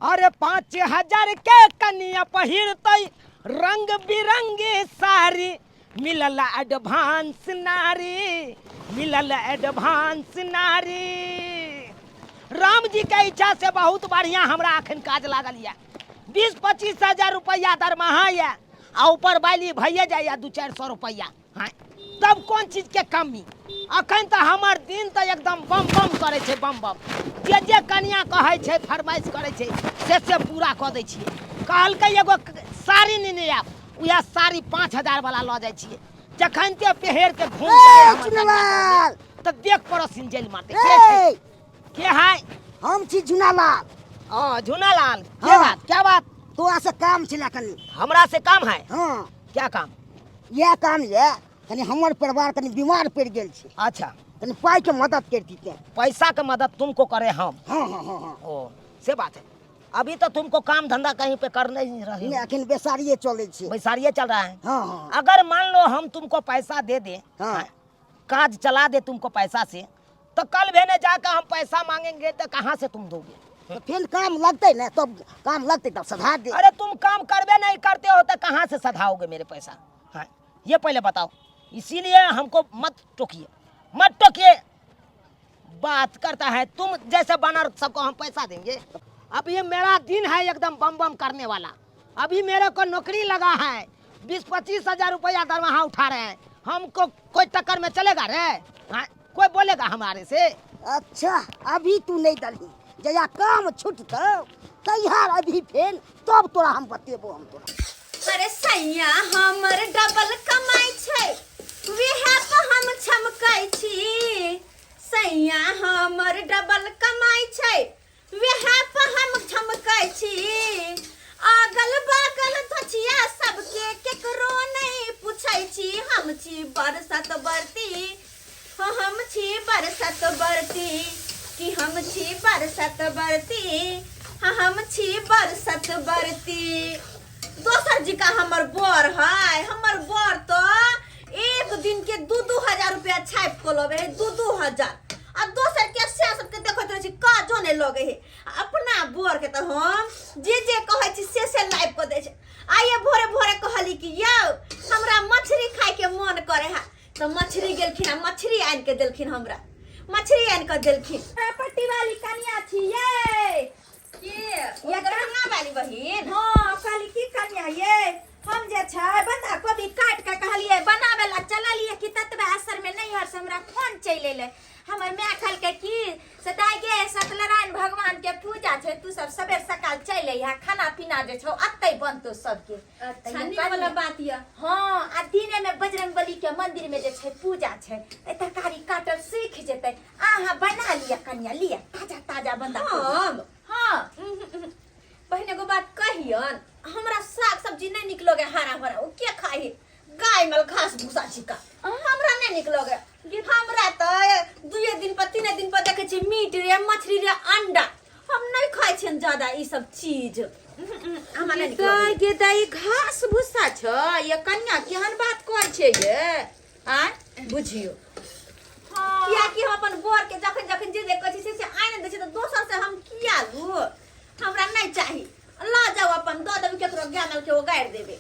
अरे 5,000 के कनिया पहिरतई रंग बिरंगी साड़ी मिलल एडवांस नारी मिलल एडवांस नारी। राम जी के इच्छा से बहुत बढ़िया हमरा अखन काज लागल है। 20-25 हजार रुपया दरमाहा है आ ऊपर बाली भैया जाए 200-400 रुपया। हाँ तब कौन चीज के कमी? अखन तो हमार दिन तो एकदम बम बम करे छे बम बम। जे कनिया कहे छे फरमाइश करे छे से पूरा कर दै छिए। कहलकै एगो साड़ी नहीं आब उया साड़ी 5,000 वाला ल जाय छिए। जखन ते पहर के घूम तो देख पड़ोसिन जेल मारते के है। हम छी झुनालाल। झुनालाल हाँ। क्या बात? तोरा से काम छिला कनी। हमरा से काम है? हाँ क्या काम? यह काम है कनी हमर परिवार कनी बीमार पड़ गेल छे। अच्छा कनी पाई के मदद कर दीते। पैसा के मदद तुमको करे हम? हाँ हाँ हाँ हाँ। ओ से बात है। अभी तो तुमको काम धंधा कहीं पे कर नहीं रहे नहीं अखन बेसारिये चले छे। बैसारिये चल रहा है। हाँ हाँ। अगर मान लो हम तुमको पैसा दे दे हाँ। काज चला दे तुमको पैसा से तो कल भेने जाकर हम पैसा मांगेंगे तो कहाँ से तुम दोगे? तो फिर काम लगते ना तब काम लगते तब सधा दे। अरे तुम काम करबे नहीं करते हो तो कहाँ से सधाओगे मेरे पैसा? हाँ ये पहले बताओ। इसीलिए हमको मत टोकिए मत टोकिए। बात करता है तुम जैसे बानर सबको हम पैसा देंगे। अब ये मेरा दिन है एकदम बम बम करने वाला। अभी मेरे को नौकरी लगा है 20-25 हजार रुपया दरमाहा उठा रहे हैं। हमको कोई टक्कर में चलेगा रे? हाँ कोई बोलेगा हमारे से? अच्छा अभी तू नहीं डली जया काम छूटतो तैयार अभी फेन तब तोरा हम बतेबो हम तोरा। अरे सैया हमर डबल कमाई छै वेहे तो हम छमकाई छी। सैया हमर डबल कमाई छै वेहे तो हम छमकाई छी। अगल बगल धचिया सबके केकरो नहीं पूछै छी। हम छी बरसत बरती हम छी बरसत बरती कि हम छी बरसत बरती हम छी बरसत बरती। दोसर जी का हमर बर है। हमर बर तो एक दिन के 2-2 हजार रुपया छाप को लगे है 2-2 हजार। आ दोसर के से सबके देखत रहे छी काजो नहीं लगे है। अपना बर के तो हम जे कहे छी से लाइव कर दे छै। आइए भोरे भोरे कहली कि यौ हमरा मछली खाए के मन करे है तो मछली गेलखिन मछली आन के देलखिन। हमरा मछली आन के देलखिन। पट्टी वाली कनिया छी ये कनिया वाली बहिन। हां कहली की कनिया ये हम जे छै बंधा कोबी काट के कहलिए बनावे ला चललिए कि ततबे असर में नहीं हर से हमरा फोन चले ले। हमर मां कहल के की सदाई गे सत्यनारायण भगवान के पूजा छै तू सब सबेर सकाल चले यहाँ खाना पीना जे छौ अत्ते बनतो सबके। अच्छा नी वाला बात ये। हां आ दिने में बजरंगबली के मंदिर में जे छै पूजा छै ए तरकारी काटल सीख जेतै। आहा बना लिया कन्या लिया ताजा ताजा बंदा। हां पहले को बात कहियन हमरा साग सब्जी नहीं निक लगे हरा भरा ओ के खाई गाय मल घास भूसा छिका हमरा नहीं निक लगे। हमरा तो 2 दिन पर 3 दिन पर देखे छी मीट रे मछली रे अंडा हम नहीं खाई छन ज्यादा ई सब चीज। हमरा नहीं गाय के दाई घास भूसा छ ये कन्या केहन बात कहै छै ये आ बुझियो। हां किया कि हम अपन बर के जखन जखन जे कहै छै से आइन दै छै तो दोसर से हम किया लू? हमरा नहीं चाहिए ला जाओ अपन दो देबे केकरो गामल के ओ गाड़ देबे।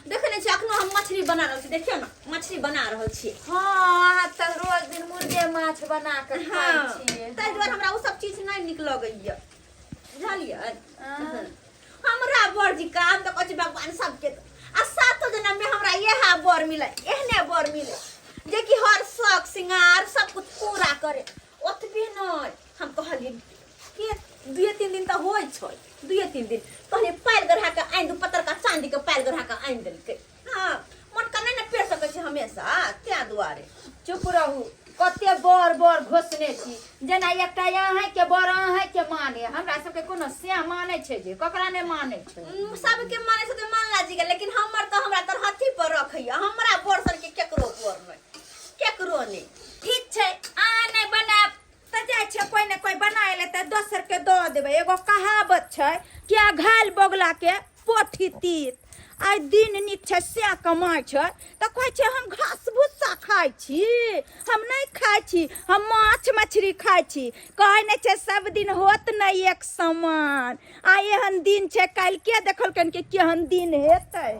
देखने छी अखनो हम मछली बना रहल छी देखियो ना मछली बना रहल छी। हां त रोज दिन मुर्गे माछ बना के खाई छी तै दुआरे हमरा उ सब चीज नहीं निक लगैया बुझलियै। हमरा बर जी काम त कहै छी भगवान सबके आ सातो जन्म में हमरा यह बर मिले एहने बर मिले जे कि हर शौक सिंगार सब कुछ पूरा करे। ओतबे नहीं हम कहली के 2-3 दिन तो होय छै 2-3 दिन कहले पैर गढ़ा के आइन दू पत्थर का चांदी के पैर गढ़ा के आइन देलकै। हां मोटका नहीं न पेड़ सकै छै हमेशा त्या दुआरे। चुप रहू कते बर बर घोषणे छी जेना एकटा यहाँ के बर है के माने हमरा सबके कोनो से माने छै जे ककरा ने माने छै। सबके माने से मानला जी के लेकिन हमर तो हमरा तर हाथी पर रखैया हमरा बोरसर के केकरो पर नहीं ठीक छै आ नहीं बना त जाय छै कोई ने कोई बनाए ले त दोसर के द देबे। एगो कहावत छै क्या घायल बगला के पोठी तीत आइ दिन नीक छै से कमाइ छै तऽ कहै छै हम घास भुस्सा खाइ छी। हम नहीं खाइ छी, हम माछ मछली खाइ छी। कहै नहीं छै सब दिन होत नहीं एक समान। आइ एहन दिन छै, काल्हि के देखलकन कि केहन दिन हेतै।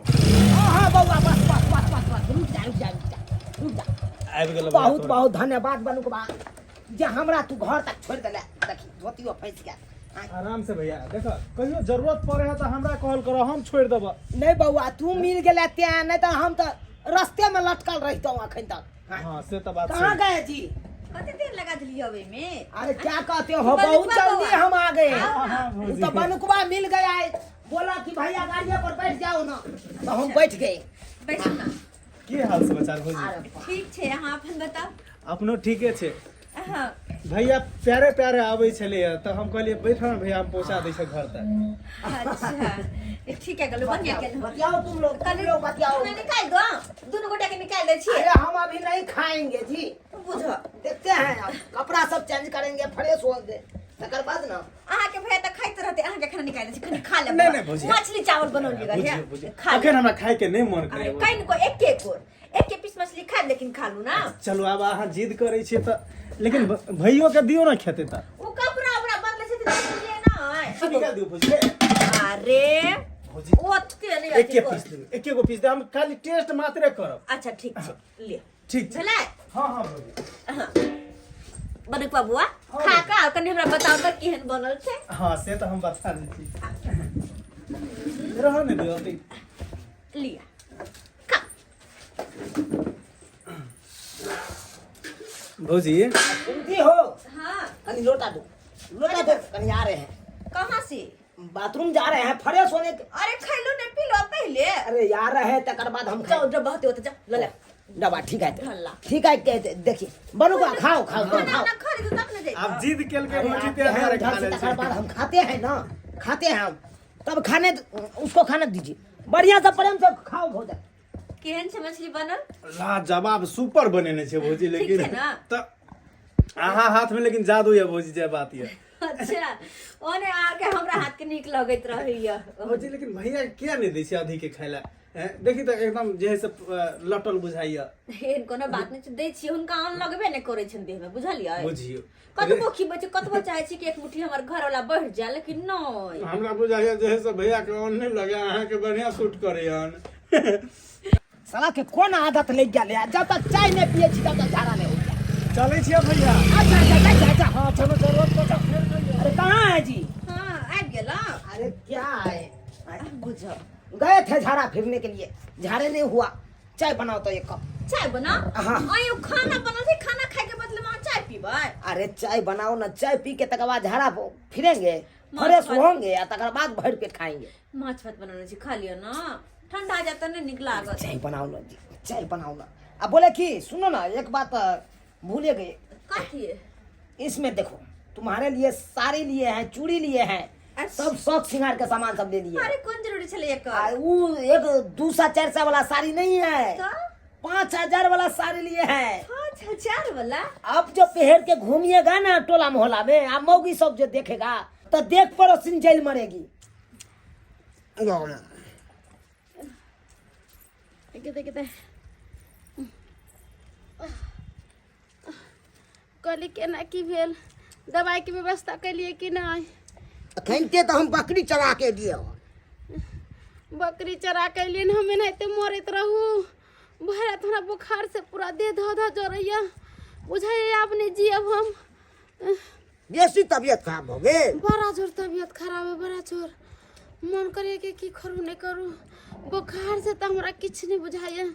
हाँ बउआ बस बस बस बस बस रुक जा रुक जा रुक जा रुक जा। आबि गेल बहुत बहुत धन्यवाद बनुकबा जे हमरा तू घर तक छोड़ देले। देखी धोतियो फंस गया। आराम से भैया देखो, कहियो जरूरत पड़े है तो हमरा कॉल करो, हम छोड़ देब। नहीं बउआ तू मिल गेले ते, नहीं तो हम तो रास्ते में लटकल रहता हूँ अखन तक। हाँ से तो बात कहाँ सही। गए जी? कते देर लगा दिलिए अबे में? अरे क्या कहते हो, बहुत जल्दी हम आ गए। भौजी। तो बनुकबा मिल गया है, बोला कि भैया गाड़ी पर बैठ जाओ ना, तो हम बैठ गए। बैठो ना। की हाल समाचार भौजी? अरे ठीक छै, अहाँ अपन बताउ। अपनो ठीके छे। हाँ भैया प्यारे प्यारे आवे छले तो हम कहलिए बैठो ना भैया, हम पहुंचा दै छै घर तक। अच्छा ठीक है, गलो बढ़िया के बतियाओ तुम लोग बतियाओ। मैं निकाल दो, दोनों गोटा के निकाल दे छिए। अरे हम अभी नहीं खाएंगे जी, बुझो देखते हैं अब कपड़ा सब चेंज करेंगे, फ्रेश हो दे तकर बाद ना। अहाँ के भैया त खाइत रहते, अहाँ के खाना निकाल दे छी, खाली खा ले। नहीं, नहीं, भौजी। मछली चावल बनौली रहे, खा ले। अखन हमरा खाए के नहीं मन करे। कहीं को एक पीस मछली खा, लेकिन खा लू ना। चलो अब अहाँ जिद करे छी त, लेकिन भैयो के दियो ना खेते त। वो कपड़ा उपड़ा बदले से लिए ना। निकाल दियो भौजी। अरे भौजी ओत के नहीं एके पीस दे, एके गो पीस दे, हम खाली टेस्ट मात्रे करब। अच्छा ठीक छै, ले ठीक छै। भेलै। हां हां भौजी। बनुक बाबुआ खा का कनी हमरा बताउ त केहन बनल छै। हाँ से तो हम बता दी थी। रहने दो अभी। लिया खा। भौजी सुनती हो, हाँ कनी लोटा दो, लोटा दो, कनी आ रहे हैं कहाँ से? बाथरूम जा रहे हैं, फ्रेश होने के। अरे खैलो ने पी लो पहले। अरे यार रहे तकर बाद हम जाओ जब बहुत होता जा ले ले। दबा ठीक है ढल्ला। ठीक है देखिए बनुआ खाओ खाओ खाओ खाना खाओ। ना खा तब न जाई। आप जिद केल के अरे भौजी आते ते हैं हमारे उधर खा से, ले तकर बाद हम खाते हैं ना, खाते हैं हम, तब खाने उसको खाने दीजिए, बढ़िया से प्रेम से खाओ भोजन। केहन छै मछली बनल? लाजवाब सुपर बनेने छे भौजी, ठीक लेकिन छै ना? त आहा हाथ में लेकिन जादू है भौजी, जे बात है। अच्छा ओने आके हमरा हाथ के नीक लगैत रहैया। भौजी लेकिन भैया क्या नहीं दै छै आधी के खाइला? देखी तो एकदम जे है से लटल बुझाइया। एहन कोनो बात नहीं छै, दै छी हुनका अन्न लगबे नहीं करै छन देह में, बुझलियै? बुझियो कतबो खिबै छै, कतबो चाहे छी कि एक मुट्ठी हमर घर वाला बढ़ जाए, लेकिन नहीं। हमरा बुझाइया जे है से भैया के ऑन नहीं लगे, अहाँ के बढ़िया शूट करे हन। साला के कौन आदत लग गया, जब तक चाय नहीं पिए छी तब तक झाड़ा नहीं होता। चले छिए भैया। अच्छा अच्छा अच्छा अच्छा हाँ चलो चलो चलो। अरे कहाँ है जी? हां आ गेला। अरे क्या है, बुझो गए थे झाड़ा फिरने के लिए, झाड़े नहीं हुआ, चाय बनाओ तो एक कप। चाय बना। हाँ। आयो खाना बनल छै, खाना खाए के बदले में चाय पीबै? अरे चाय बनाओ ना, चाय पी के तकर बाद झाड़ा फिरेंगे, माछ फ्रेश भात। होंगे और तकर बाद भर पेट खाएंगे। माछ भात बनाने छी, खा लियो ना, ठंडा आ जाता नहीं निक लागत। चाय बनाओ ना जी, चाय बनाओ ना। अब बोले कि सुनो ना, एक बात भूले गए, कथी? इसमें देखो तुम्हारे लिए साड़ी लिए हैं, चूड़ी लिए हैं, अच्छा। सब शौक श्रृंगार के सामान सब ले लिए हैं। अरे कौन जरूरी छले एक? वो एक 200-400 वाला साड़ी नहीं है, तो 5000 वाला साड़ी लिए हैं। 5000 वाला? अब जो पहन के घूमिएगा ना टोला मोहल्ला में, आप मौगी सब जो देखेगा तो देख पड़ोसिन जेल मरेगी। कहली केना की भेल, दवाई के व्यवस्था कैलिए कि नहीं? खनते तो हम बकरी चरा के दिए। बकरी चरा के लिए हम एनाहिते मरैत रहू, भरा थोड़ा बुखार से पूरा देह धो धो जरैया, बुझाइए अपने जियब हम। बेसी तबियत खराब हो गए। बड़ा जोर तबियत खराब है, बड़ा जोर मन करे कि की करूँ नहीं करूँ, बुखार से तो हमरा किछ नहीं बुझाइए,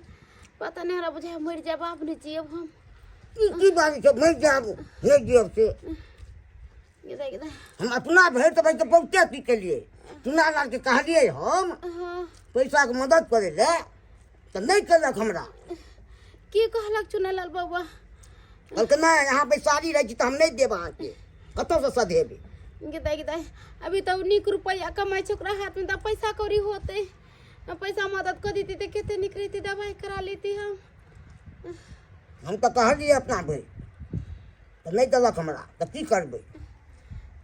पता नहीं हमरा बुझाइए मर जाब अपने जियब हम। की बात है, मर जाब हे जीव से। गिदा गिदा हम अपना भर तो भाई तो बहुते अथी के लिए चुना लाल के कहलिए हम हाँ पैसा के मदद करे ले, तो नहीं चलक हमरा। की कहलक चुनालाल बाबा? कहलक नहीं यहाँ पे साड़ी रही तो हम नहीं देब अहाँके, कतौ से सधेबे। गिदा गिदा अभी तो निक रुपया कमाई छै, ओकरा हाथ में तो पैसा कौड़ी होते, पैसा मदद कर देती तो केते निक रहती, दवाई करा लेती हम तो कहलिए अपना भाई तो नहीं देलक हमरा, तो की करबे?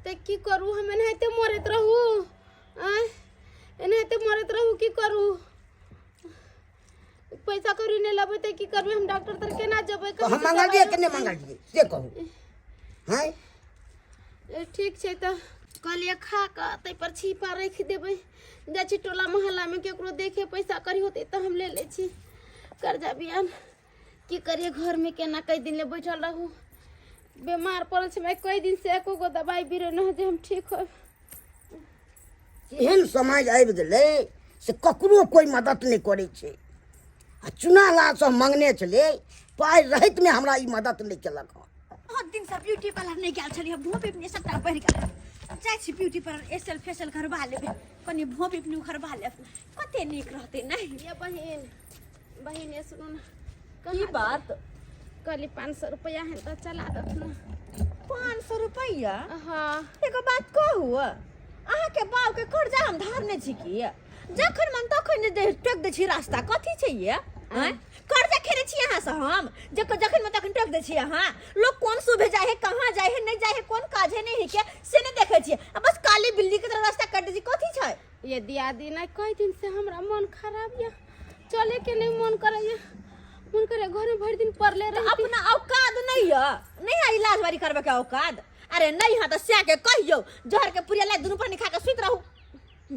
तो की करूँ, हम एनाहिते मरैत रहू, एनाहिते मरैत रहू, की करूँ? पैसा कौड़ी नहीं लबे तो की करबे हम डॉक्टर तर केना जेबै तो हम मंगा दिए कि नहीं मंगा दिए से कहू हैं ठीक छै त कहलिए खा के तै पर छिपा रख देबै जा छी टोला मोहल्ला में केकरो देखे पैसा करी होते त हम ले ले छी कर्जा बियान की करिए घर में केना कई दिन ले बैठल रहू बीमार पड़ल छै मैं कई दिन से एको गो दवाई बीरो न जे हम ठीक हो एहन समय आबि गेलै से ककरो कोई मदद नहीं करे छे आ चुना लाल सब मांगने छले पाई रहित में हमरा ई मदद नहीं केलक बहुत दिन से ब्यूटी पार्लर नहीं गेल छलिए भों पिपनी सबटा पहिर गेल जाय छी ब्यूटी पार्लर एसल फेसल करबा लेबे कनी भों पिपनी करबा लेब कते नीक रहते नहीं ये बहिन ये सुनो ना की बात कहली 500 रुपया है तो चला दत ना 500 रुपया हाँ एगो बात कहू अहाँ के बाव के कर्जा हम धारने छी की जखन मन तखन जे टक दै छी रास्ता कथी छै ये कर्जा खेने छी अहाँ से हम जखन मन तखन टक दै छी अहाँ लोग कोन सुबह जाए है कहाँ जाए है नहीं जाए है कोन काज है नहीं है के से नहीं देखे छी बस काली बिल्ली के तरह रास्ता काट दै छी कथी छै ये दियादी ना कई दिन से हमरा मन खराब या चले के नहीं मन करे मन करे घर में भर दिन पड़ले रही अपना औकात नहीं है नहीं है इलाज बारी करबे के औकात अरे नहीं है तो स्या के कहियो जहर के पुरिया ला दुनु पर नहीं खा के सुत रहू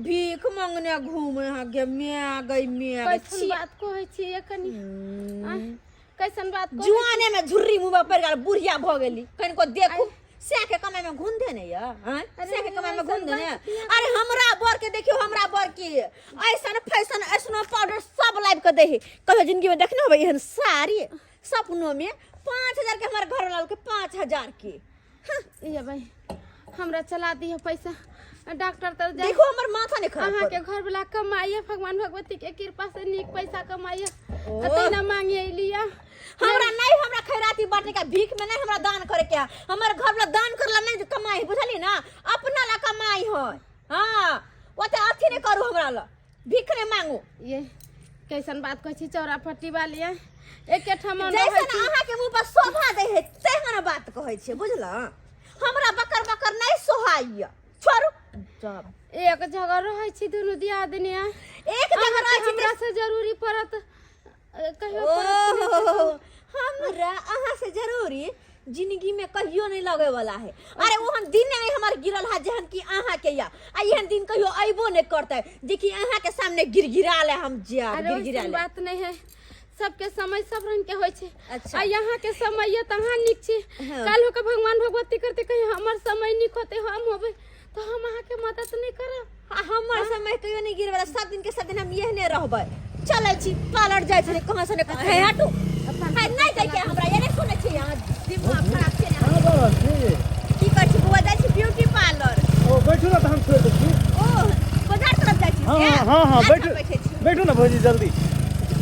भीख मांगने घूमे हा गे मैं गई कैसन बात कहै छी एकनी कैसन बात कहै जुआने में झुर्री मुंह पर गल बुढ़िया भ गेली कहीं को देखू स्या के कमाई में घुन दे नहीं है स्या के कमाई में घुन दे नहीं अरे हमरा बर के देखियो हमरा बर की ऐसन फैशन ऐसनो पाउडर सब लाइव के दे कहियो जिंदगी में देखने होबे एहन साड़ी सपनों में 5000 के हमारे घर वाला के 5000 के ये भाई हमरा चला दियो पैसा डॉक्टर तर जा देखो हमर माथा नहीं खराब अहाँ के घर वाला कमाइए भगवान भगवती के कृपा से नीक पैसा कमाइए अतै ना मांगिए लिया हमरा नहीं हमरा खैराती बांटने का भीख में नहीं हमरा दान करे के हमर घर वाला दान करला नहीं कमाई बुझली ना अपना ला कमाई है हां ओते अथी नहीं करू हमरा ला भीख नहीं मांगू ये कैसन बात कहै छी चौरा पट्टी वाली एके ठमन जैसन अहाँ के मुंह पर शोभा दे है तेहन बात कहै छी बुझला हमरा बकर बकर नहीं सोहाइया छोड़ू एक जगह रहै छी दुनु दियादनी एक जगह रहै छी हमरा से जरूरी पड़त कहियो हमरा अहाँ से जरूरी जिंदगी में कहियो नहीं लगे वाला है अरे वो हम दिन नहीं हमारे गिरल है जहन की अहाँ के या एहन दिन कहियो अइबो नहीं करते देखी अहाँ के सामने गिरगिरा ले हम जा गिरगिरा ले बात नहीं है सबके समय सब रंग के होय छे अच्छा। आ यहाँ के समय ये तहाँ निक छे काल हो के भगवान भगवती करते कहीं हमर समय निक होते हम होबे तो हम अहाँ के मदद नहीं करब हमर समय कहियो नहीं गिरवाला सब दिन के सब दिन हम यहने रहबै चलै छी पार्लर जाय छले कहां से ने है हटू है नहीं जाय के हमरा ये नहीं सुनै छी यहां दिमाग खराब छै हां बाबा की कहै छी बुआ जाय छी ब्यूटी पार्लर ओ बैठू ना तो हम छोड़ दै छी ओ बाजार तरफ जाय छी हां बैठू ना भौजी जल्दी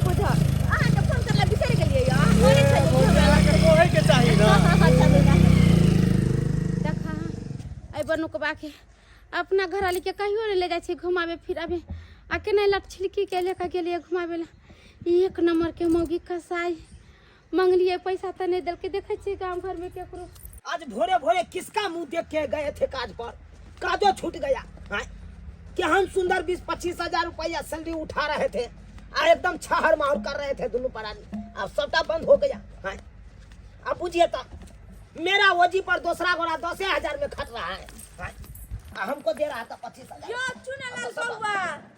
बुझा अहाँ के फोन करला बिसर गेलियै या बोले छलियै हमरा के कोहे के चाहिए ना हां चलू ना देखा आई बनु के बाके अपना घर वाली के कहियो ले जाय छी घुमावे फिरावे आ के नहीं लट छिलकी के लेके गेलिए घुमावे ला एक नंबर के मौगी कसाई मंगलिए पैसा त नहीं दल के देखै छी गांव घर में केकरो आज भोरे भोरे किसका मुंह देख के गए थे काज पर काजो छूट गया हाँ? क्या हम सुंदर 20-25 हजार रुपया सैलरी उठा रहे थे और एकदम छहर माहर कर रहे थे दोनों प्राणी अब सबका बंद हो गया हाँ? अब बुझिए तो मेरा वजी पर दूसरा गोरा 10,000 में खट रहा है हाँ? हमको दे रहा था 25,000 यो चुनालाल बउआ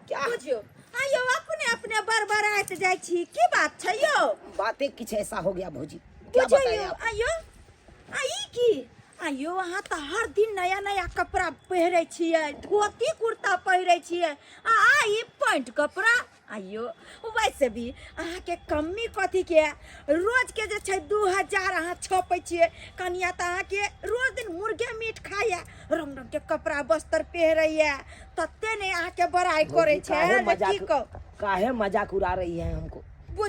क्या? बुझियो आयो अपने अपने बरबराइत जाय छी की बात छै यो बातें कुछ ऐसा हो गया भौजी क्या बुझियो बताएं आप? आयो आई की आयो अहाँ तो हर दिन नया नया कपड़ा पहिरे छियै धोती कुर्ता पहिरे छियै आ ई पैंट कपड़ा आयो वैसे भी अहाँ के कमी कथी के रोज के जे छै 2000 अहाँ छपै छियै कनिया त अहाँ के रोज दिन मुर्गे मीट खाया रंग रंग के कपड़ा वस्त्र पहिरैया तते ने अहाँ के बड़ाई करे छै काहे मजाक उड़ा रही है हमको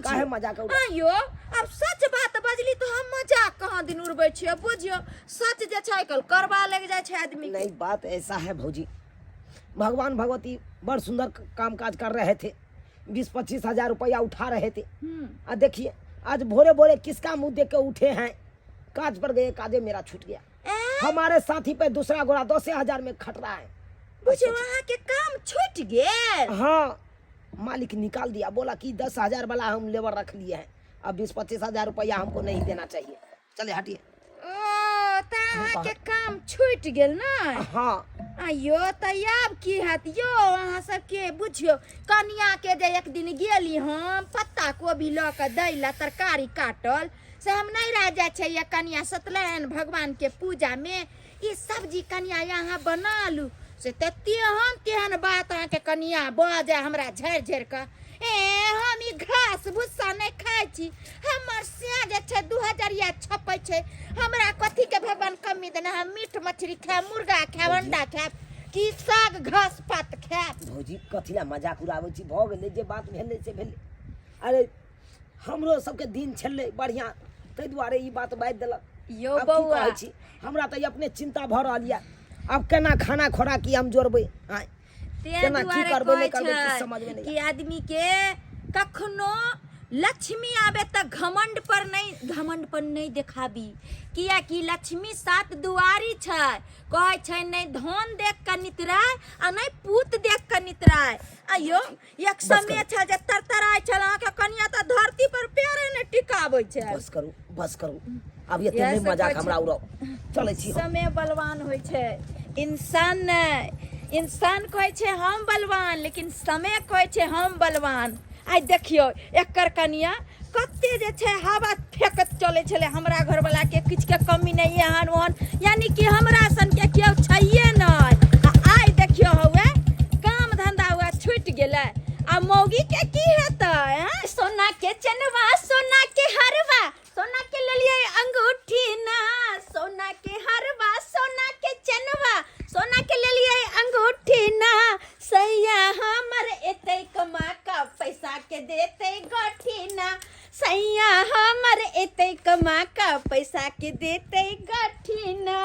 काहे मजाक उड़ा आयो अब सच बात बजली तो हम मजाक कहाँ दिन उड़बै छियै बुझियो सच जे छै कल करवा लग जाय छै आदमी नहीं बात ऐसा है भौजी भगवान भगवती बड़ सुंदर काम काज कर रहे थे 20-25 हजार रुपया उठा रहे थे और देखिए आज भोरे भोरे किसका मुंह देख के उठे हैं काज पर गए काजे मेरा छूट गया हमारे साथी पे दूसरा गोरा 10,000 में खट रहा है बुझियो अहाँ के काम छूट गेल हाँ मालिक निकाल दिया, बोला कि 10,000 वाला हम लेबर रख लिए हैं, अब 20-25 हजार रुपया हमको नहीं देना चाहिए। चले हटिए। ओ त अहाँ के काम छूट गेल ना। हाँ आयो तब की हाथ यो अहाँ सबके बुझियो कनिया के जे एक दिन गेली हम पत्ता कोबी ल के दैला तरकारी काटल से हम नहीं रह जाए छै ये कनिया सत्यनारायण भगवान के पूजा में ई सब्जी कनिया यहाँ बना लू से तेहन तेहन बात अहाँ के कनिया बाजे हमरा झड़ झड़ के हम ई घास भूसा नहीं खाई छी, हमर से जे छै 2000 छपै छै, हमरा कथी के भगवान कमी देना, हम मीट मछली खाए, मुर्गा खाए, अंडा खाए कि साग घास पात खाए। भौजी कथी ला मजाक उड़ाबै छी, भऽ गेलै जे बात भेलै से भेलै। अरे हमरो सबके दिन छलै बढ़िया, ताहि दुआरे ई बात बाजि देलक। यो आब की बौआ कहै छी, हमरा तऽ अपने चिंता भऽ रहल यऽ, आब केना खाना खोराकी हम जोड़बै, केना की करबै नहीं करबै कुछ समझ में नहीं। कि आदमी के कखनो लक्ष्मी आवे त घमंड पर नहीं देखाबी, किया कि लक्ष्मी सात दुआरी छै, कहै छै नहीं धन देख के नितराय आ नहीं पूत देख के नितराय। आयो एक समय छै जे तरतराय छल अहाँ के कनिया त धरती पर पैरे नहीं टिकाबै छै। बस करू अब ये नहीं मजाक हमरा उड़ाओ, चलै छी हम। समय बलवान होइ छै, इंसान नहीं। इंसान कहै छै हम बलवान, लेकिन समय कहै छै हम बलवान। आई देखियो एकर कनिया कते जे छै हवा फेंकत चले छले, हमरा घर वाला के किछ के कमी नहीं है हन वहन, यानी कि हमरा सन के केओ छैये नहीं। आई देखियो हुए काम धंधा हुआ छूट गेले, आ मौगी के की हेतै? सोना के चनवा, सोना के हरवा, सोना के लेलिए अंगूठी ना, सोना के हरवा, सोना के चनवा, सोना के लेलिए अंगूठी ना, सैया हमर एते कमा का पैसा के देते गठी ना, सैया हमर एते कमा का पैसा के देते गठी ना।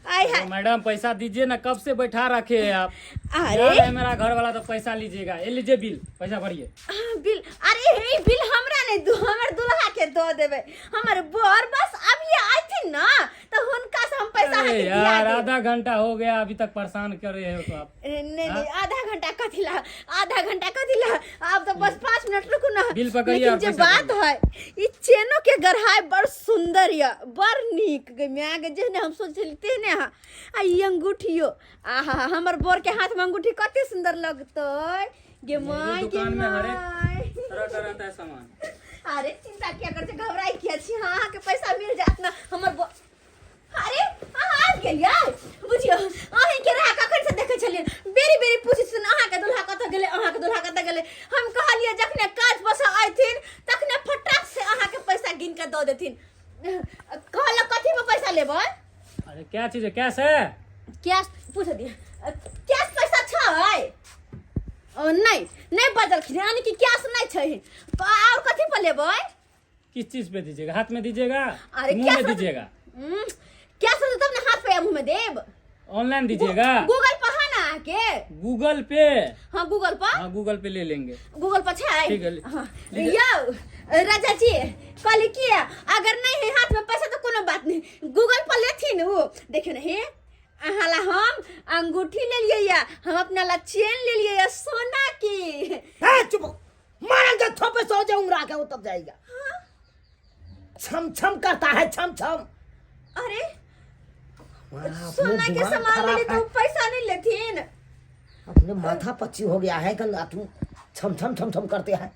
आय हाय मैडम पैसा दीजिए ना, कब से बैठा रखे हैं आप। अरे है मेरा घर वाला तो पैसा लीजिएगा, ये लीजिए बिल, पैसा भरिए। बिल, अरे हे बिल हमरा नहीं दो, हमर दुल्हा के दो देबे, हमर बर बस अभी आइथिन ना तो हुनका से हम पैसा अरे दिया यार देब। आधा घंटा हो गया, अभी तक परेशान कर रहे हो तो आप। नहीं आधा घंटा कथी ला, आधा घंटा कथी ला, आप तो बस 5 मिनट रुकू ना। बिल पकड़िए लेकिन और जे पैसा बात है ई चेनो के गढ़ाई बड़ सुंदर या, बड़ नीक गे मैं आगे जेने हम सोचली तेने हा। आ ई अंगूठियो, आहा हमर बोर के हाथ में अंगूठी कते सुंदर लगतै गे माय के दुकान में हर माय। एक तरह का रहता है सामान। अरे चिंता क्या करते, घबराई किया छी, हाँ के पैसा मिल जात ना हमर अरे आ गेलियै बुझियो अहीं के रहा कखन से देखे छलियै, बेरी बेरी पूछै छन अहाँ के दुल्हा कतऽ गेलै, अहाँ के दुल्हा कतऽ गेलै। हम कहलियै जखने काज बसा आइथिन तखने फटाक से अहाँ के पैसा गिन के दऽ देथिन। कहल कथी में पैसा लेबै? अरे क्या चीज है, कैश है? कैश पूछ दिया, कैश पैसा छै? नहीं बदलखिन, यानी कि कैश नहीं छै, तो और कथी पर लेबै? किस चीज पे दीजिएगा, हाथ में दीजिएगा, अरे मुंह में कैश दीजिएगा? कैश तो तब ना हाथ पे या मुंह में देब। ऑनलाइन दीजिएगा? गूगल पर है ना के? गूगल पे? हाँ गूगल पर, हाँ गूगल पे ले लेंगे। गूगल पर छै। ठीक है, हाँ यो राजा जी कहली कि अगर नहीं है हाथ में पैसा तो कोनो बात नहीं, गूगल पर लेथिन वो देखियो नहीं अहाँ ला हम अंगूठी ले लिए या, हम अपना ला चेन ले लिए या सोना की। चुप मारेंगे थोपे सो जाऊं उंगरा के वो तब जाएगा। छम छम करता है छम छम। अरे अपने सोना के दिमाग सामान खराब ले तो है। पैसा नहीं लेथिन। अपने माथा पच्ची हो गया है गंगा, तू छम छम छम छम करते हैं।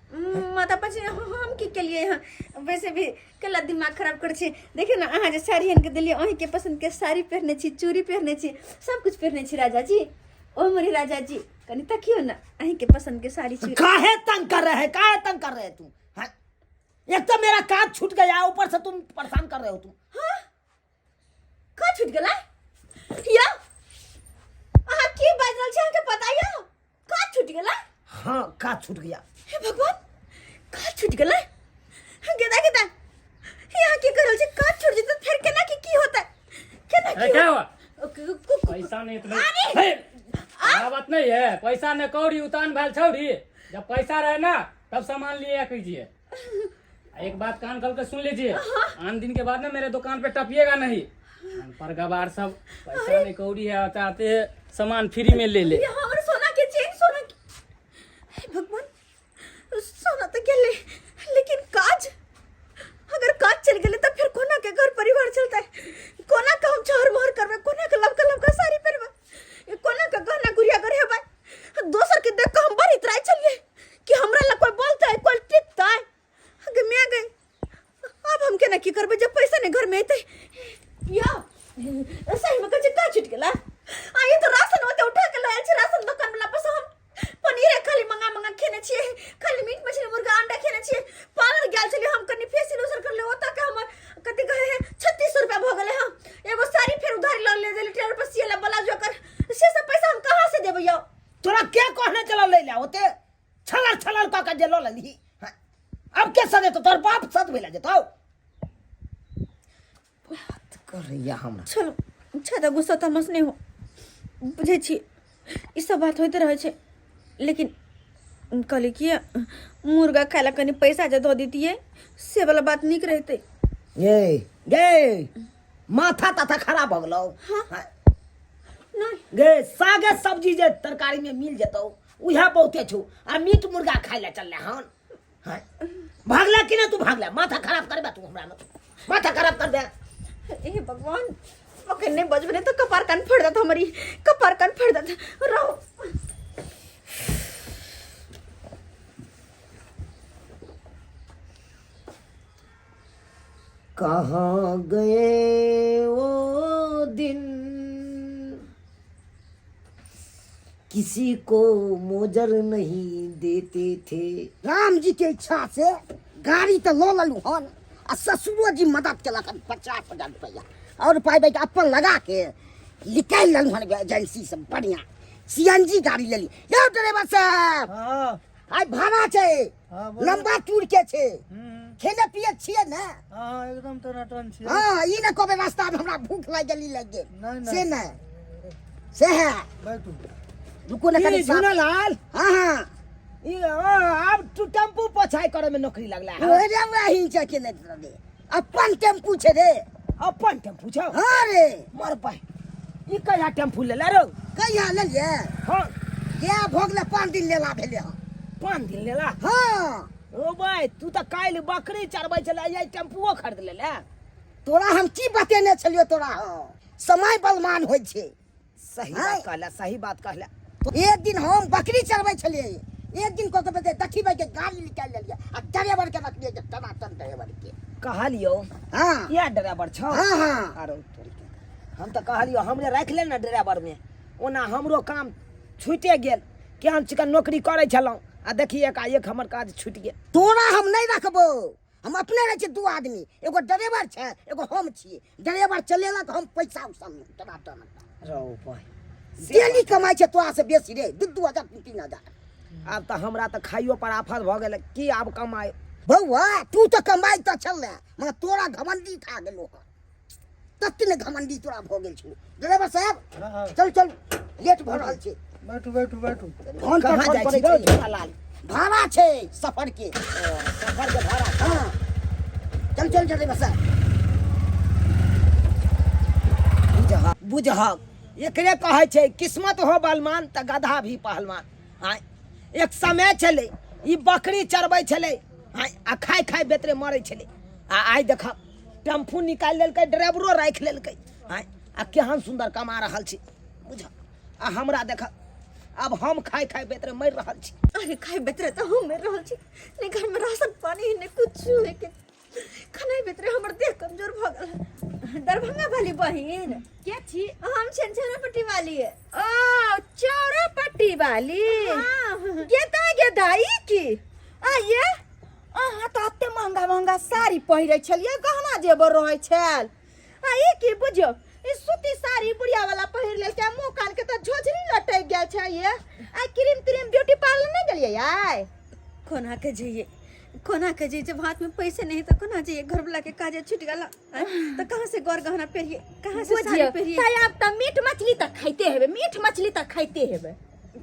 माता पची हम की के लिए यहाँ वैसे भी कला दिमाग खराब कर छी। देखिए ना अहाँ जे साड़ी हन के दिलिए अहीं के पसंद के साड़ी पहनने छी, चूड़ी पहनने छी, सब कुछ पहनने छी राजा जी। ओ मोरी राजा जी कनी तकियो ना अहीं के पसंद के साड़ी चूड़ी। काहे तंग कर रहे हैं, काहे तंग कर रहे हैं तुम? हाँ? एक तो मेरा काज छूट गया, ऊपर से तुम परेशान कर रहे हो तुम। हाँ का छूट गेला या अहाँ की बाज रहल छी, अहाँ के पता या का छूट गेला? हाँ काज छूट गया। हे भगवान का छूट गेला? गेदा गेदा यहाँ की करल छी, का छूट जेते फिर केना की होता, केना अरे की क्या हुआ? हुआ? पैसा नहीं इतना बात नहीं है, पैसा ने कौड़ी उतान भैल छौड़ी, जब पैसा रहे ना तब सामान लिया कीजिए। एक बात कान खोल के सुन लीजिए, आन दिन के बाद ना मेरे दुकान पे टपिएगा नहीं। पर गवार सब पैसा नहीं कौड़ी है, चाहते हैं सामान फ्री में ले ले। ये हमर सोना के चेन, सोना के हे भगवान तोरा के कहने चला ले ला होते छलर का जे लो लली अब के सदे तो तोर बाप सद भेला जेतौ बात कर रही हमरा चलो ज्यादा गुस्सा तमस नहीं हो बुझे छी ई सब बात होते रहे छे लेकिन कहले कि मुर्गा खाला कनी पैसा जे दो दीतिए से वाला बात निक रहते गे माथा ताथा खराब हो गलो हाँ। नहीं गे सागे सब्जी जे तरकारी में मिल जेतौ उहे बहुते छु आ मीट मुर्गा खाइ ले चलले हन भागला कि ना तू भागला माथा खराब करबे तू हमरा माथा खराब करबे ए भगवान ओके नहीं बजबने तो कपार कान फड़ जाता हमारी कपार कान फड़ जाता रहो कहाँ गए वो दिन किसी को मोजर नहीं देते थे राम जी के इच्छा से गाड़ी तो लो ललू हन आ ससुरो जी मदद केलक 50,000 रुपया और पाई के अपन लगा के निकाल ललू हन एजेंसी से बढ़िया सीएनजी गाड़ी ले ली यो ड्राइवर साहब हाँ आई भाड़ा छे हाँ, बोलो। लंबा टूर के छे खेले पिए छिए ना हाँ एकदम टनाटन छियै हाँ ई न कहबे रास्ता में हमरा भूख लाग गेली लग गेल नहीं, से न से है बैठू रुको न कनी झुनालाल हां हां अब तू टेम्पू पछाई करे में नौकरी लगला है ओरे वही चके ले दे अपन टेम्पू छे रे अपन टेम्पू छौ हां रे मर पाई ई कहिया टेम्पू लेला रो कहिया ले लिए हां के भोगले 5 दिन लेला भेले हां 5 दिन लेला हां ओ भाई तू त काल बकरी चरबै छला ये टेम्पूओ खरीद लेला तोरा हम की बतेने छलियो तोरा समय बलमान होय छे सही हाँ। बात कहला सही बात कहला तो एक दिन हम बकरी चरबै छलिए एक दिन को कहबे दखी भाई के गाड़ी निकाल लेलिए आ ड्राइवर के रख दिए टनाटन ड्राइवर के कहलियो हां या ड्राइवर छौ हां हां आरो तोरी के। हम त कहलियो हमरे राख ले ना ड्राइवर में ओना हमरो काम छूटे गेल कि हम चिकन नौकरी करै छलौ आ देखी एकाएक हमर काज छूट गेल तोरा हम नहीं रखबो हम अपने रह छे 2 आदमी एगो ड्राइवर छे एगो हम छिए ड्राइवर चलेला तो हम पैसा उसन टनाटन रो भाई डेली कमाई छे तोरा से बेसी रे 2,000 3,000 अब त हमरा त खाइयो पर आफत भ गेल की आब कमाए बउआ तू तो कमाई तो चल मगर तोरा घमंडी खा गेलो तत्ने घमंडी तोरा भ गेल छौ ड्राइवर साहब हाँ हाँ चल चल लेट भ रहल छे बैठू बैठू बैठू फोन पर कहाँ फोन जाइ करे छी रो छे झुनालाल भाड़ा छे सफर के सफर के भाड़ा हां चल चल ड्राइवर साहब बुझह एकरे कहै छै किस्मत हो बलवान त गधा भी पहलवान हाँ एक समय छलै ई बकरी चरबै छलै हाँ आ खाइ खाइ बेतरे मरै छलै आ आइ देख टेम्पू निकालि लेलकै ड्राइवरो राखि लेलकै हाँ आ केहन सुंदर कमा रहल छी बुझ आ हमरा देख अब हम खाइ खाइ बेतरे मरि रहल छी अरे खाए बेतरे तो हम में रहल छी नहीं घर में राशन पानी नहीं कुछ है के खाना बेतरे हमर देह कमजोर भ गेल दरभंगा वाली बहिन क्या छी हम छनछनापट्टी वाली है ओ चौरापट्टी वाली हाँ। गेदाई की आइए अहाँ तो एते महंगा महंगा साड़ी पहिरे छलिए गहना जेबर रहै छल आ ई की बुझियो ई सूती साड़ी बुढ़िया वाला पहिर लेल के मुंह कान के तो झोझरी लटक गेल छै ये आ क्रीम क्रीम ब्यूटी पार्लर नहीं गेलिए याय कोना के जाइए कोना के जाइए जब हाथ में पैसे नहीं तो कोना जाइए घर वाला के काजे छूट गला तो कहाँ से गौर गहना पहनिए कहाँ से साड़ी बुझियो पहनिए ताई आप तो मीट मछली तक खाइते हेबे मीट मछली तक खाइते हेबे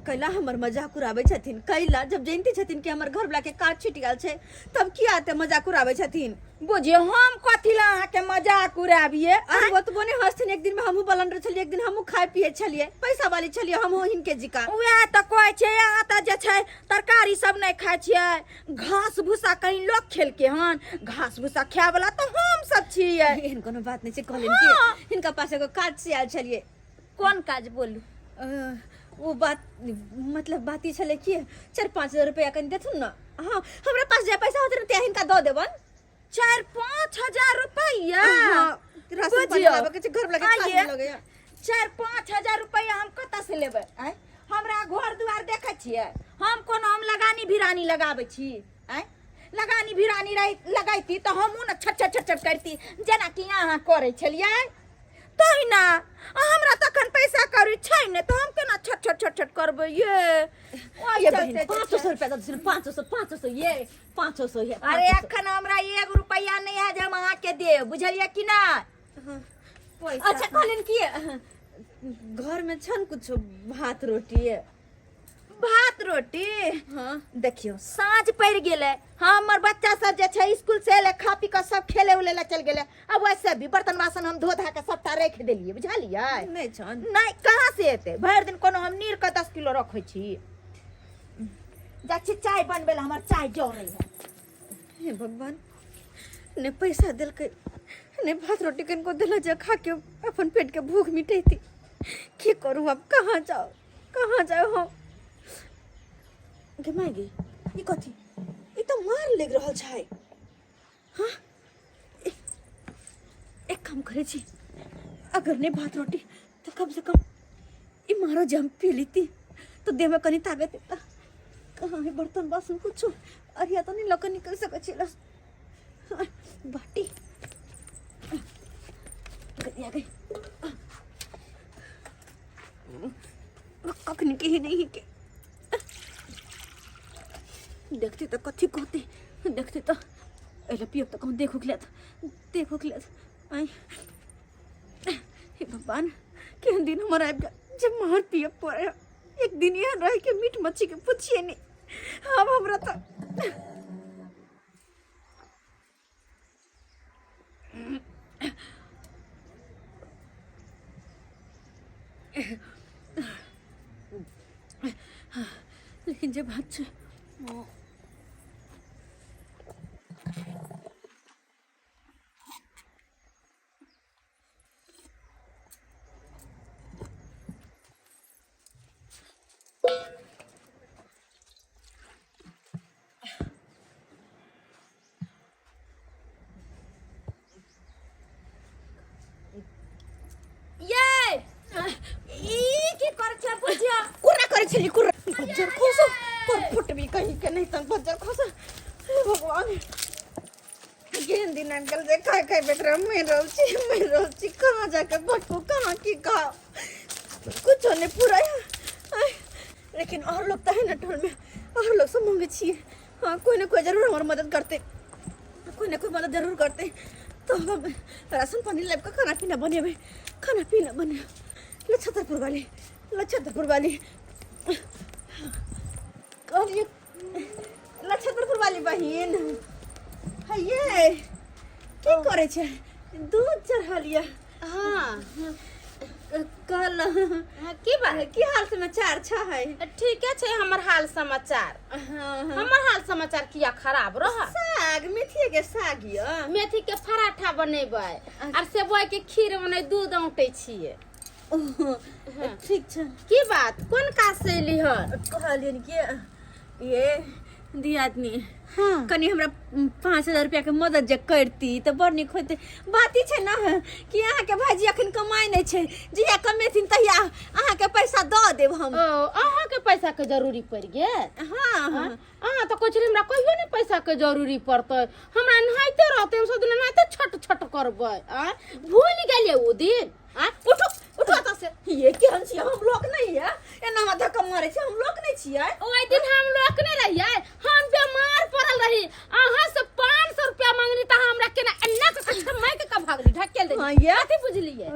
कैला हमर मजाक उड़ाबै छथिन कैला जब जानते छथिन कि हमर घर वाला के काज छूट गेल छै तब किया ते मजाक उड़ाबै छथिन बुझियो हम कथी ला अहाँ के मजाक उड़ाबिए अरे वो तो बोने हंसथिन एक दिन में हमहू बलंडर छलिए एक दिन हमहू खाए पिए छलिए पैसा वाली छलिए हमहू हिनके जिका उएह तऽ कहै छै अहाँ तऽ जे छै तरकारी सब नहीं खाइ छियै घास भूसा कहीं लोग खेलके हन घास भूसा खाय वाला तो हम सब छियै एहन कोनो बात नहीं छै कहलिन कि हिनका पास एगो काज से आयल छलिए कोन काज बोलू वो बात मतलब बात ई छले कि 4-5 हजार रुपया कनि देथुन ना हाँ हमरा पास जे पैसा होते ना हिनका दो देबन 4-5 हजार रुपया राशन पानी लाबे के छै घर वाला के काज लगे 4-5 हजार रुपया हम कतऽ से लेबै आय हमरा घर दुआर देखै छियै हम कोनो हम लगानी भिरानी लगाबै छी आय लगानी भिरानी लगैती तऽ हमहूँ ने छट छट छट छट करती जेना कि अहाँ करै छलियै तो ही ना हमरा तखन पैसा कौड़ी छै ने तो हम केना छट छट छट छट करबै ये बहिन 500 रुपया दे दिस 500 ये 500 ये अरे अखन हमरा 1 रुपया नहीं है जे हम अहाँ के दे बुझलिए कि ना अच्छा कहलिन कि घर में छन कुछ भात रोटी हाँ देखियो साँझ पड़ गेले हमर बच्चा सब जे छै स्कूल से एले खा पी के सब खेले उले ला चल गेले अब वैसे भी बर्तन बासन हम धो धा के सबटा रख देलिए बुझलिए नहीं छन नहीं कहाँ से एते भर दिन कोनो हम नीर के 10 किलो रखै छी जा छी चाय बनबे ला हमर चाय जरै है हे भगवान ने पैसा देलकै ने भात रोटी कनको देला जे खा के अपन पेट के भूख मिटेती की करू अब कहाँ जाओ हम के मागे ई कथी ई तो मार लग रहल छै हां एक काम करे छी अगर ने भात रोटी तो कम से कम ई मारो जम पी लेती तो देह में कनी ताकत देता कहाँ है बर्तन बासन कुछ अरिया तो नहीं लक निकल सके छिलस बाटी आ गई कखनी के ही नहीं के देखते तो कथी कहते देखते तो एला पियब तो कहूँ देखो खिलात आई हे भगवान केहन दिन हमारा आबि गया जब मार पियब पड़े एक दिन यहाँ रह के मीट मच्छी के पूछिए नहीं अब हमरा तो लेकिन जब बात बज्जर खोसो पर फुट भी कहीं के नहीं तन बज्जर खोसो भगवान गेन दिन अंकल जे खाए बेटरा मैं रोची कहाँ जाकर भटको कहाँ की खाओ कुछ नहीं पूरा लेकिन और लोग तो है ना टोल में और लोग सब मांगे छिए हाँ कोई ना कोई जरूर हमारी मदद करते कोई ना कोई मदद जरूर करते तो हम राशन पानी लाइफ का खाना पीना बने लच्छतरपुर वाली लच्छतरपुर वाली बहन है ये की करे छे दूध चढ़ा लिया हाँ कल की बात की हाल समाचार है ठीक है हमर हाल समाचार हमर हाल समाचार किया खराब रहा साग मेथी के साग ये मेथी के पराठा बनेबै और सेवई के खीर बने दूध औंटे छिए ठीक छै की बात कोन काज से एली ह कहलियन कि ये दियादनी हाँ कनी हमरा 5000 रुपया के मदद जे करती तो बड़ निक होते बात ई छै ना कि अहाँ के भाजी अखन कमाई नहीं छै जिया कमेथिन तहिया अहाँ के पैसा द देब हम अहाँ के पैसा के जरूरी पड़ गेल हाँ अहाँ तो कुछ हमरा कहियो नहीं पैसा के जरूरी पड़ते हमरा नहाइते रहते हम सब दिन नहाइते छट करबै भूल गेलिए ओ दिन उठो तो से ये केहन छी हम लोग नहीं है एना माथा कम मारे छी हम लोग नहीं छियै ओइ दिन हम लोग नहीं रहियै हम बीमार पड़ल रही अहाँ से 500 रुपया मांगनी त हमरा केना एन्ना के समय के भागली ढकेल दे हां ये कथि बुझलिए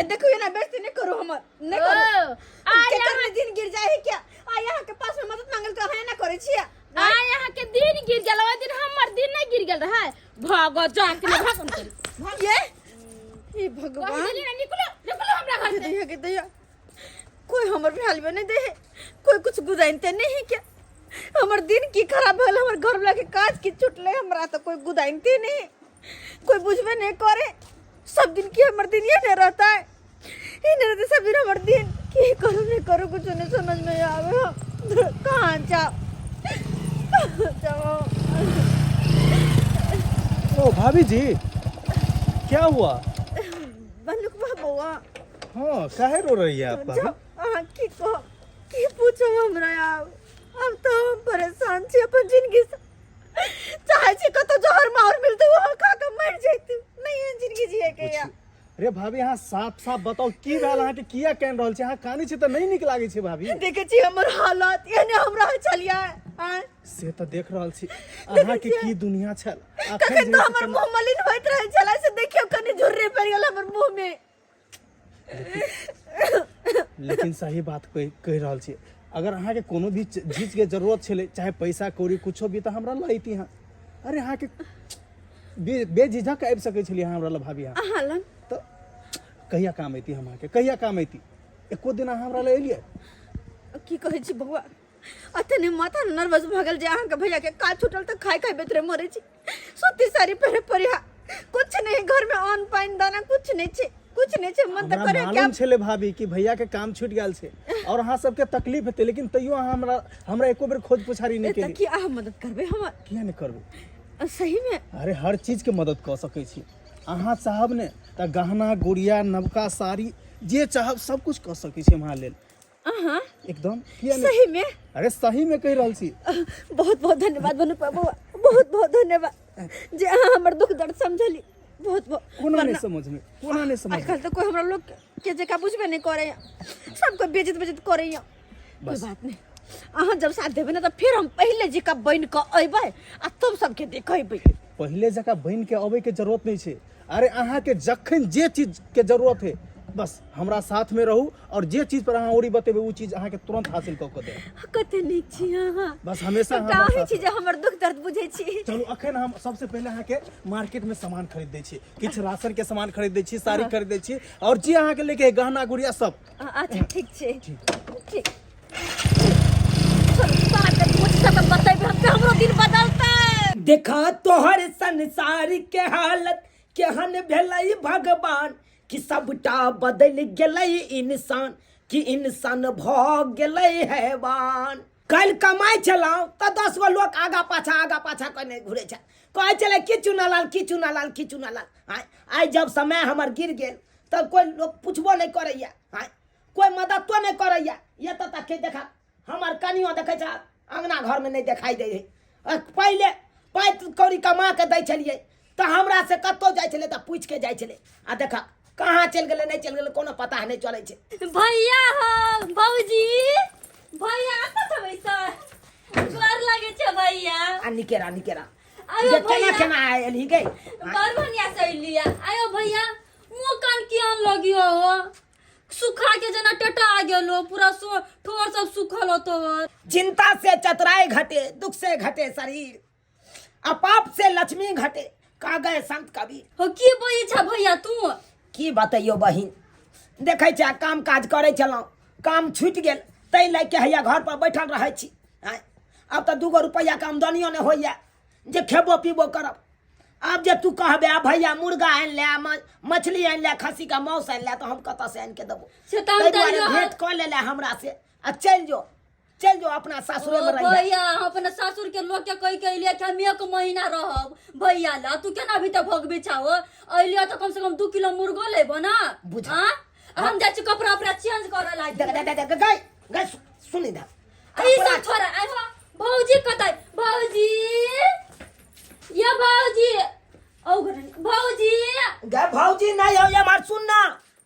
देखो ये ना बेइज्जती नहीं करो हमर नहीं करो केकर में दिन गिर जाए क्या आ यहाँ के पास में मदद मांगल तो है ना करे छियै यहाँ के दिन गिर गेल ओइ दिन हमर दिन नहीं गिर गेल रहे भागो जा के भागन करी ये भगवान निकलो हमरा घर से के दया कोई हमर भैल में नहीं दे कोई कुछ गुदाइनते नहीं क्या हमर दिन की खराब भेल हमर घर वाला के काज की छुटले हमरा तो कोई गुदाइनते नहीं कोई बुझबे नहीं करे सब दिन की हमर दिन ये नहीं रहता है ये नहीं रहता सब दिन हमर दिन की करूं नहीं करूं कुछ नहीं समझ में आवे कहां जाओ ओ भाभी जी क्या हुआ बनुक बाबूआ हाँ काहे रो रही है आप भाभी की पूछो हमरा यार अब तो हम परेशान छी अपन जिंदगी से चाहे छी कतो जहर मार मिलते वो खा के मर जैती नहीं है जिंदगी जिए के यार रे भाभी यहाँ साफ साफ बताओ की भेल अहाँ के किया कह रहल छी, अहाँ कानी छी त नहीं नीक लागे छै भाभी। देखे छी हमर हालत एने हमरा चलिया से त देख रहल छी अहाँ के की दुनिया छल। कखन तो हमर मुंह मलिन होइत रहे छला से देखियो कनी झुर्री पड़ गेल हमर मुंह में। लेकिन सही बात कह रहल छी, अगर अहाँ के कोनो भी चीज के जरूरत छले, चाहे पैसा कौड़ी कुछो भी, त हमरा लैती हाँ। अरे अहाँ के बेझिझक आबि सकै छलियै हमरा ल भाभी। अहाँ लंग तो कहिया काम ऐती हम के, कहिया काम ऐती? एको दिन अहाँ हमरा ले एलियै? की कहै छी बउआ, अतने माथा नर्वस भ गेल जे अहाँ के भैया के काज छूटल त खाय खाय बेतरे मरे छी। सूती साड़ी पहरे परिहा कुछ नहीं, घर में अन्न पानी दाना कुछ नहीं छे, कुछ नहीं छे। मन त करे क्या मालूम छले भाभी कि भैया के काम छूट गेल छे और अहाँ सबके तकलीफ हेते, लेकिन तैयो अहाँ हमरा एको बेर खोज पुछारी नहीं केली। की अहाँ मदद करबे हमर? किया नहीं करबे? सही में अरे हर चीज के मदद कर सकै छी अहाँ साहब ने, त गहना गुड़िया नवका साड़ी जे चाहब सब कुछ कर सकै छी अहाँ लेल। एकदम किया नहीं? सही में? अरे सही में कह रहल छी। बहुत बहुत धन्यवाद बनु बउआ, बहुत बहुत धन्यवाद जे अहाँ हमर दुख दर्द समझली। बहुत बहुत कोना नहीं समझ में, कोना नहीं समझ में। आजकल तो कोई हमरा लोग के जका बुझबे नहीं करे, सबको बेइज्जत करे। कोई बात नहीं, अहाँ जब साथ देबे ना तो फिर हम पहले जका बन के अइबै आ तब सबके देखेबै। पहले जका बन के अबै के जरूरत नहीं छे। अरे अहाँ के जखन जे चीज के जरूरत है बस हमरा साथ में रहू, और जे चीज पर अहाँ ओरी बतेबे वो चीज अहाँ के तुरंत हासिल क के देब। कते नीक छी अहाँ, बस हमेशा काहे छी जे हमर दुख दर्द बुझै छी। चलो अखन हम सबसे पहले अहाँ के मार्केट में सामान खरीद दै छी, किछ राशन के सामान खरीद दै छी, साड़ी खरीद दै छी, और जे अहाँ के लेके गहना गुड़िया सब। अच्छा ठीक छे, ठीक। चलो साथ में कुछ सब बतेबे हम हमरो दिन बदलतै। देखा तोहर संसार के हालत केहन भेलै भगवान, कि सबटा बदल गेलै इंसान, कि इंसान भ गेलै हैवान। कल कमाई चलाओ तो 10 गो लोग आगा पाछा करने घुरे छे, कहे चले कि चुनालाल की चुनालाल की चुनालाल। आई जब समय हमर गिर गेल तब कोई लोग पूछबो नहीं करैया, कोई मदद तो नहीं करैया। ये तो तक देखा हमर कनियो देखे छ अंगना घर में नहीं दिखाई दे है। पहले पैत कौड़ी कमा के दै छलिए तो हमरा से कतो जाय छले त पूछ के जाय छले, आ देखा कहाँ चल गेले नहीं चल गेले कोनो पता नहीं चले छे। भैया हो बाबूजी, भैया आत छबै सर घर लागे छे भैया। आ निकेरा आयो ये भैया केना एली गई घर भनिया से लिया। आयो भैया मुंह कान कियान लगियो हो, सुखा के जना टटा आ गेलो, पूरा ठोर सब सुखल हो। तो चिंता से चतुराई घटे, दुख से घटे शरीर, अपाप से लक्ष्मी घटे, का गए संत कबीर। हो की बोई छ भैया तू? की बतैयो बहिन, देखे छ काम काज करे चलो, काम छूट गेल तै लेके हैया घर पर बैठल रहे छी। अब तो 2 रुपया के आमदनियो नहीं होइया जे खेबो पीबो करब। अब जे तू कहबे आ भैया मुर्गा आन ले, मछली आन ले, खस्सी का मांस आन ले, तो हम कत से आन के देबो? ताहि दुआरे भेंट कर ले हमरा से आ चल जो अपना सासुर में रह। भैया हम अपने सासुर के लोग के कह के लिए कि हम 1 महीना रहब भैया ला, तू केना भी त भोग बिछाओ अइलिया तो कम से कम 2 किलो मुर्गो लेबो ना। हां हम जा छी कपड़ा अपना चेंज करे ला। गई सुनी दा ई सब छोरा आई हो भौजी कतै? भौजी ये भौजी औ भौजी गे भौजी नहीं हो ये मार सुन ना।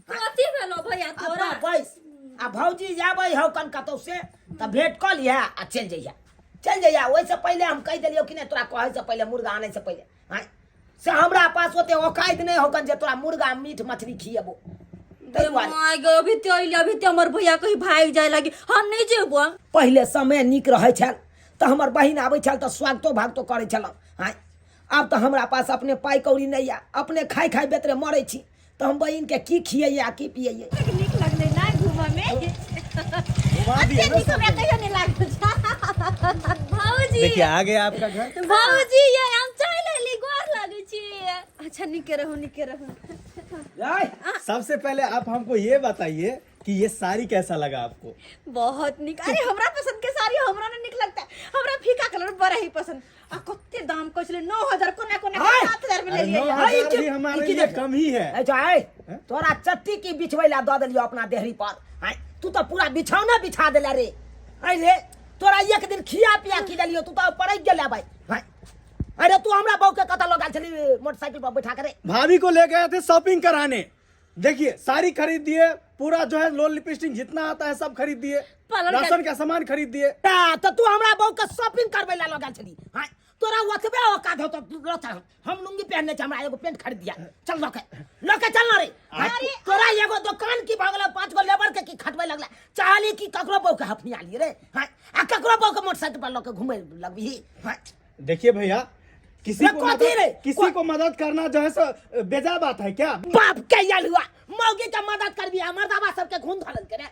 कथी भेलो भैया तोरा? बस आ भौजी जाबै हो कन कतौ से त भेंट क लिया आ चल जइया। ओइसे पहले हम कह देलियो कि नहीं, तोरा कहे से पहले मुर्गा आने से पहले से हमरा पास होते औकात नहीं हो कन जे तोरा मुर्गा मीट मछली खिएबो। माय गो अभी ते हमर भैया कहीं भाग जाय लगी, हम नहीं जेबो। पहले समय निक रहे छल तो हमर बहिन आबै छल तो स्वागतो भागतो करे छल। अब तो हमरा पास अपने पाई कौड़ी नहीं है, अपने खाई बेतरे मरे छी, तो हम बहिन के की खियैये आ की पियैये। नीक लगले ना घूमे में, दिए ना सब। कहियो नहीं लागल। भौजी देखिए आ गया आपका घर। भौजी ये हम चल एली, गोर लागै छी। अच्छा निके रहो। सबसे पहले आप हमको ये बताइए कि ये साड़ी कैसा लगा आपको? बहुत निक। अरे हमरा पसंद के साड़ी हमरा ने निक लगता है, हमरा फीका कलर बड़ा ही पसंद। आ कते दाम कहले 9000 कोने 7000 में ले लिया। 9000 भी हमारे लिए कम ही है। तोरा चट्टी की बिछबै ला द देलियो अपना देहरी पर। तू तो पूरा बिछौना बिछा देला रे। रे तोरा एक दिन खिया पिया की देलियो, तू तो पड़क गेला भाई। अरे तू हमरा बहू के कथा लगा चली मोटरसाइकिल पर बैठा करे। भाभी को ले गए थे शॉपिंग कराने, देखिए साड़ी खरीद दिए, पूरा जो है लोन लिपस्टिक जितना आता है सब खरीद दिए, राशन का सामान खरीद दिए। तो तू हमरा बहू के शॉपिंग करवे ला लगल छली। हां तोरा ओतबे औकात हो तो हम लुंगी पहनने छ, हमरा एगो पेंट खरीद दिया। चल लके चल ना रे। तोरा एगो दुकान की भगला 5 गो लेबर के की खटवे लगला, चाहली की ककरो बहू के हफनिया ली रे। हां आ ककरो बहू के मोटरसाइकिल पर लके घूमे लगबी। हां देखिए भैया, किसी को मदद करना जो है सो बेजा बात है क्या? बाप के याल हुआ मौगी का मदद करबी, मर्दावा सबके खून धरन करे।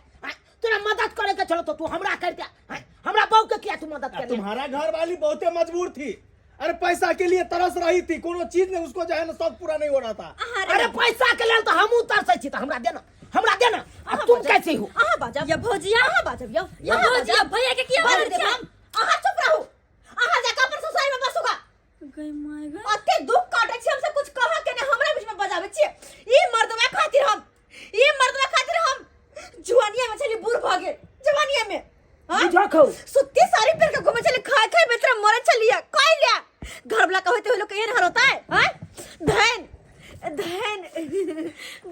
तोरा मदद करे के चलो तो तू हमरा कर दे। हमरा बहू के किया तू मदद कर? तुम्हारा घर वाली बहुते मजबूर थी, अरे पैसा के लिए तरस रही थी, कोनो चीज ने उसको जो है ना सब पूरा नहीं हो रहा था। अरे पैसा के लेल तो हम तरसै छी, तो हमरा देना। अब तुम कैसे हो? अहाँ बाजब या भौजिया, अहाँ बाजब या भौजिया भैया के किया बात छै? अहाँ चुप रहू, अहाँ जाके अपन ससुराल में बसुगा। गई माय गई अते दुख काटे छी, हमसे कुछ कहा के ने हमरा बीच में बजावे छी। ई मर्दवा खातिर हम जुवानिया में चली बूढ़ भागे, जवानिया में देखो सुत्ती साड़ी पहन के घूमे चले, खाए बेतरा मरे चलिया कोई लिया। घर वाला कहते हुए लोग के हर होता है। हैं धन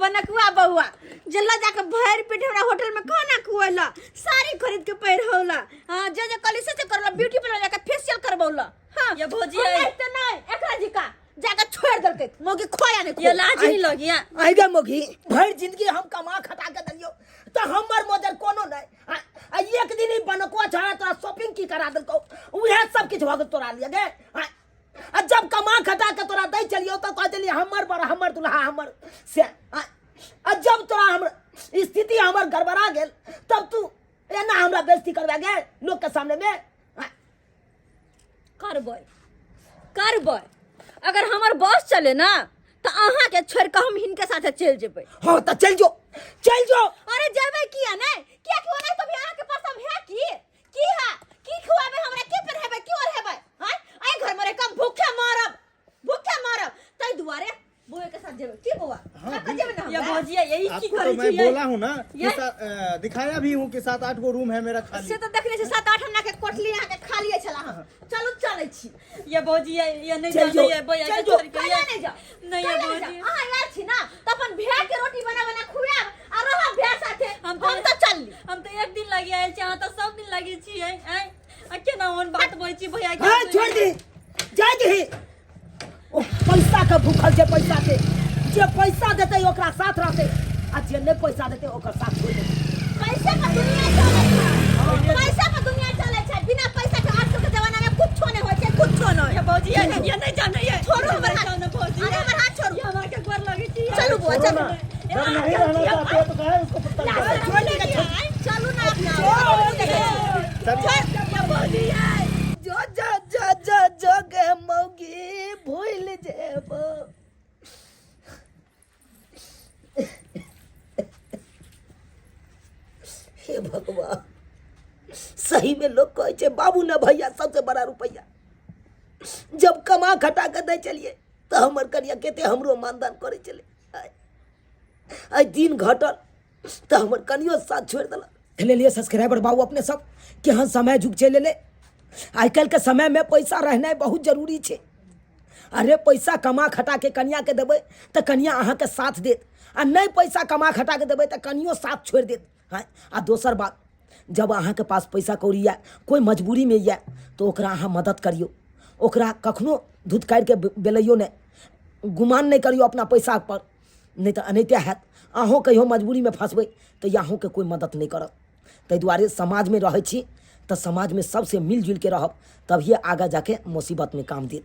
बनकुआ बउआ जल्ला जाके भर पेट हमरा होटल में खाना खुआला, साड़ी खरीद के पहिरौला। हां जे कॉलेज से करला, ब्यूटी पार्लर जाके फेशियल करबौला। हां ये भौजिया नहीं एकरा जी का जाके छोड़ दलके मोगी खोया ने। ये लाज नहीं लगिया। आइगा मोगी भर जिंदगी हम कमा खटा के दलियो तो हमर मोजर कोनो नहीं। आ एक दिन ही बनकुआ छड़ा तोरा शॉपिंग की करा दलको, उहे सब किछ भग तोरा लिया गे। आ जब कमा खटा के तोरा दई चलियो तो कह चलिए हमर बड़ा हमर दुल्हा हमर से। आ जब तोरा हमर स्थिति हमर गड़बड़ा गेल तब तू एना हमरा बेइज्जती करबा गे लोग के सामने में। करबै अगर हमर बॉस चले ना तो अहाँ के छोड़ के हम हिनके साथे चल जेबै। हां तो चल जो अरे जेबै किया नहीं किया क्यों नहीं? तो अहाँ के पास हम है की है की खुआबे हमरा, की पहनाबे, की और हेबै? हां आई घर में कम भूखे मारब तई दुआरे बुए के साथ जेबै की बुआ? हां जेबै ना। ये भौजिया यही की आपको करे तो मैं छी? बोला हूँ ना कि दिखाया भी हूँ कि 7-8 गो रूम है मेरा खाली। से तो देखले छी 7-8 अन्ना के कोठली यहाँ के खाली छला। हम चलो चले छी। ये भौजिया ये नहीं चल जाने जो, ये भैया चल के जो, छोड़ के कहिया नहीं जा नहीं ये भौजी अहाँ यार छी ना तो अपन भेड़ के रोटी बना खुआब आ रहा भेड़ साथे। हम तो चलली, हम तो एक दिन लगी आयल छी, अहाँ तो सब दिन लगी छी। आ केना ओन बात बोल छी भैया के? हां छोड़ दे जाय दे। ओ पैसा का भूखल जे पैसा के, जे पैसा देते ओकरा साथ रहते, आ जे नहीं पैसा देते ओकर साथ छोड़ दे। पैसा का दुनिया चले छै, पैसा का दुनिया चले छै। बिना पैसा के आज के जमाना में कुछो नहीं होय छै, कुछो नहीं। ये भौजिया ये नहीं जाने ये छोड़ो हमर हाथ, जाने भौजिया अरे हमर हाथ छोड़ो। ये हमरा के गोर लगी छी। चलो बुआ चलो, जब नहीं रहना चाहते हो तो कहे उसको पत्ता लगाओ। छोड़ दे चलो ना अपना ये भौजिया जो के मौगी भूल जेबो। हे भगवान, सही में लोग कहे छे बाबू ने भैया सबसे बड़ा रुपया। जब कमा खटा के दे चलिए तो हमर कनिया केते हमरो मानदान करे चले। आई दिन घटल तो हमर कनियो साथ छोड़ दिला। ले लिए सब्सक्राइबर बाबू अपने सब कि हाँ समय झुक चले ले। आई कल के समय में पैसा रहना बहुत जरूरी छे। अरे पैसा कमा खटा के कनिया के देबै तो कनिया अहाँ के साथ देत, आ नहीं पैसा कमा खटा के देबै तो कनियो साथ छोड़ देत। हाँ आ दोसर बात, जब अहाँ के पास पैसा कौड़ी या कोई मजबूरी में या तो ओकरा अहाँ मदद करियो, ओकरा कखनो धुतकारि के बेलैयो नहीं, गुमान नहीं करियो अपना पैसा पर, नहीं तो अनैते हैत। अहों कहियो मजबूरी में फंसबै तो अहों के कोई मदद नहीं करत। ताहि दुआरे समाज में रहै छी तो समाज में सबसे मिलजुल के रहब, तभिए आगा जाके मुसीबत में काम देत।